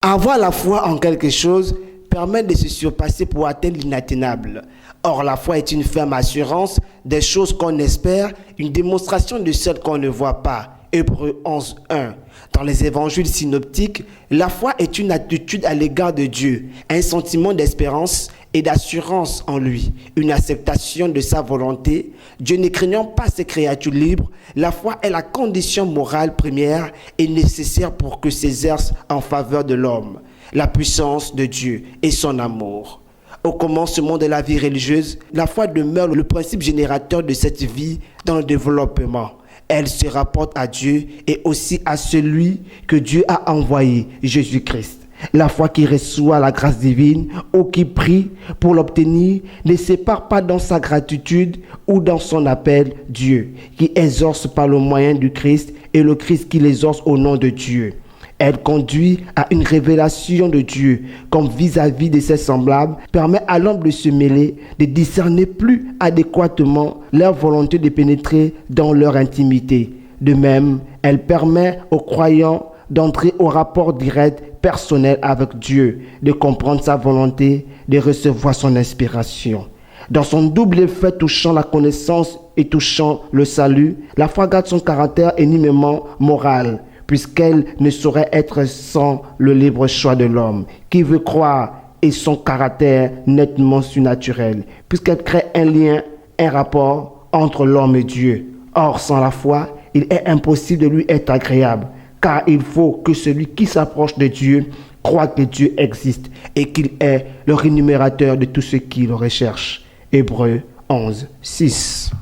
Avoir la foi en quelque chose permet de se surpasser pour atteindre l'inatteignable. Or, la foi est une ferme assurance des choses qu'on espère, une démonstration de celles qu'on ne voit pas. Hébreux 11, 1. Dans les évangiles synoptiques, la foi est une attitude à l'égard de Dieu, un sentiment d'espérance et d'assurance en lui, une acceptation de sa volonté. Dieu ne craignant pas ses créatures libres, la foi est la condition morale première et nécessaire pour que s'exerce en faveur de l'homme, la puissance de Dieu et son amour. Au commencement de la vie religieuse, la foi demeure le principe générateur de cette vie dans le développement. Elle se rapporte à Dieu et aussi à celui que Dieu a envoyé, Jésus-Christ. La foi qui reçoit la grâce divine ou qui prie pour l'obtenir ne sépare pas dans sa gratitude ou dans son appel Dieu, qui exorce par le moyen du Christ et le Christ qui l'exorce au nom de Dieu. Elle conduit à une révélation de Dieu comme vis-à-vis de ses semblables, permet à l'homme de se mêler, de discerner plus adéquatement leur volonté de pénétrer dans leur intimité. De même, elle permet aux croyants d'entrer au rapport direct personnel avec Dieu, de comprendre sa volonté, de recevoir son inspiration. Dans son double effet touchant la connaissance et touchant le salut, la foi garde son caractère éminemment moral, puisqu'elle ne saurait être sans le libre choix de l'homme, qui veut croire, et son caractère nettement surnaturel, puisqu'elle crée un lien, un rapport entre l'homme et Dieu. Or, sans la foi, il est impossible de lui être agréable, car il faut que celui qui s'approche de Dieu croit que Dieu existe et qu'il est le rémunérateur de tout ce qui le recherche. Hébreux 11, 6.